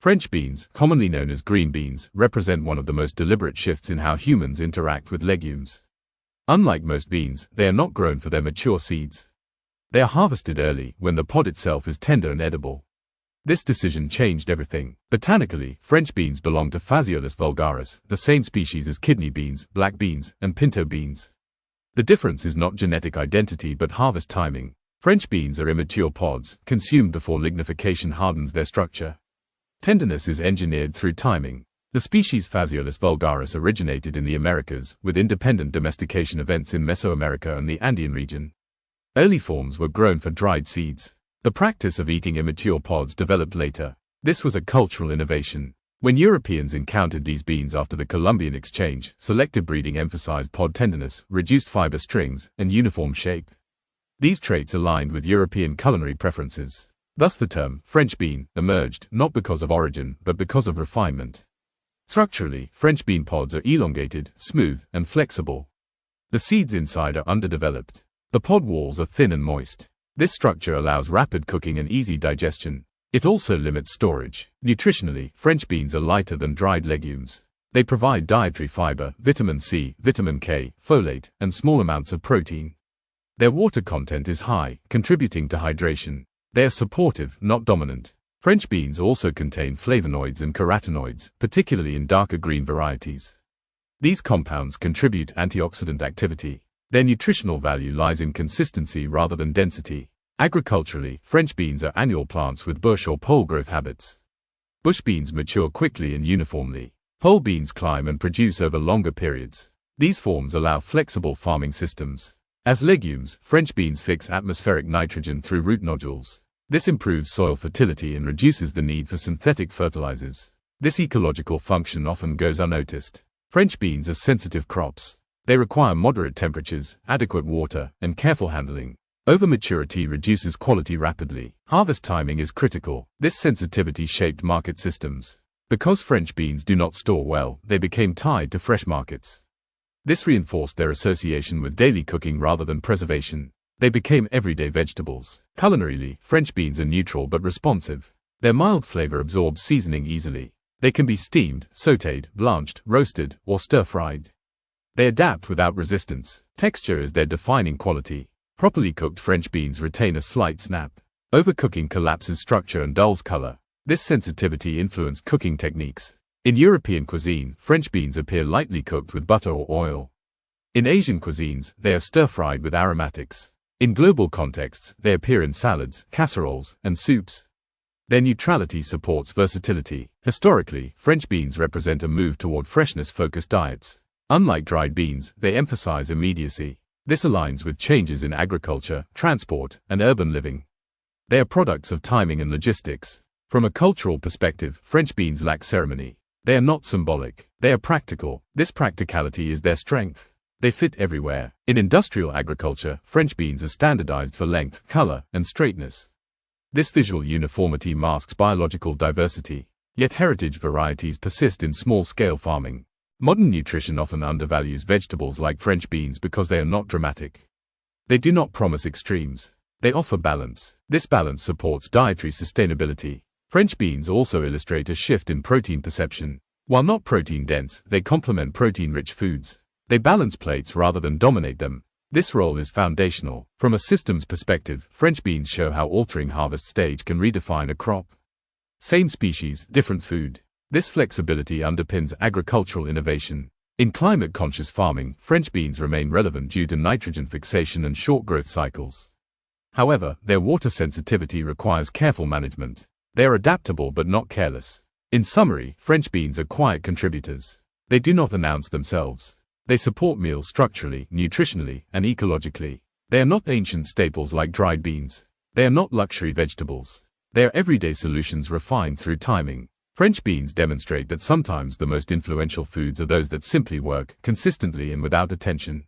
French beans, commonly known as green beans, represent one of the most deliberate shifts in how humans interact with legumes. Unlike most beans, they are not grown for their mature seeds. They are harvested early, when the pod itself is tender and edible. This decision changed everything. Botanically, French beans belong to Phaseolus vulgaris, the same species as kidney beans, black beans, and pinto beans. The difference is not genetic identity but harvest timing. French beans are immature pods, consumed before lignification hardens their structure. Tenderness is engineered through timing. The species Phaseolus vulgaris originated in the Americas, with independent domestication events in Mesoamerica and the Andean region. Early forms were grown for dried seeds. The practice of eating immature pods developed later. This was a cultural innovation. When Europeans encountered these beans after the Columbian exchange, selective breeding emphasized pod tenderness, reduced fiber strings, and uniform shape. These traits aligned with European culinary preferences. Thus the term French bean emerged, not because of origin, but because of refinement. Structurally, French bean pods are elongated, smooth, and flexible. The seeds inside are underdeveloped. The pod walls are thin and moist. This structure allows rapid cooking and easy digestion. It also limits storage. Nutritionally, French beans are lighter than dried legumes. They provide dietary fiber, vitamin C, vitamin K, folate, and small amounts of protein. Their water content is high, contributing to hydration. They are supportive, not dominant. French beans also contain flavonoids and carotenoids, particularly in darker green varieties. These compounds contribute antioxidant activity. Their nutritional value lies in consistency rather than density. Agriculturally, French beans are annual plants with bush or pole growth habits. Bush beans mature quickly and uniformly. Pole beans climb and produce over longer periods. These forms allow flexible farming systems. As legumes, French beans fix atmospheric nitrogen through root nodules. This improves soil fertility and reduces the need for synthetic fertilizers. This ecological function often goes unnoticed. French beans are sensitive crops. They require moderate temperatures, adequate water, and careful handling. Overmaturity reduces quality rapidly. Harvest timing is critical. This sensitivity shaped market systems. Because French beans do not store well, they became tied to fresh markets. This reinforced their association with daily cooking rather than preservation. They became everyday vegetables. Culinarily, French beans are neutral but responsive. Their mild flavor absorbs seasoning easily. They can be steamed, sautéed, blanched, roasted, or stir-fried. They adapt without resistance. Texture is their defining quality. Properly cooked French beans retain a slight snap. Overcooking collapses structure and dulls color. This sensitivity influenced cooking techniques. In European cuisine, French beans appear lightly cooked with butter or oil. In Asian cuisines, they are stir-fried with aromatics. In global contexts, they appear in salads, casseroles, and soups. Their neutrality supports versatility. Historically, French beans represent a move toward freshness-focused diets. Unlike dried beans, they emphasize immediacy. This aligns with changes in agriculture, transport, and urban living. They are products of timing and logistics. From a cultural perspective, French beans lack ceremony. They are not symbolic. They are practical. This practicality is their strength. They fit everywhere. In industrial agriculture, French beans are standardized for length, color, and straightness. This visual uniformity masks biological diversity. Yet heritage varieties persist in small-scale farming. Modern nutrition often undervalues vegetables like French beans because they are not dramatic. They do not promise extremes. They offer balance. This balance supports dietary sustainability. French beans also illustrate a shift in protein perception. While not protein-dense, they complement protein-rich foods. They balance plates rather than dominate them. This role is foundational. From a systems perspective, French beans show how altering harvest stage can redefine a crop. Same species, different food. This flexibility underpins agricultural innovation. In climate-conscious farming, French beans remain relevant due to nitrogen fixation and short growth cycles. However, their water sensitivity requires careful management. They are adaptable but not careless. In summary, French beans are quiet contributors. They do not announce themselves. They support meals structurally, nutritionally, and ecologically. They are not ancient staples like dried beans. They are not luxury vegetables. They are everyday solutions refined through timing. French beans demonstrate that sometimes the most influential foods are those that simply work, consistently and without attention.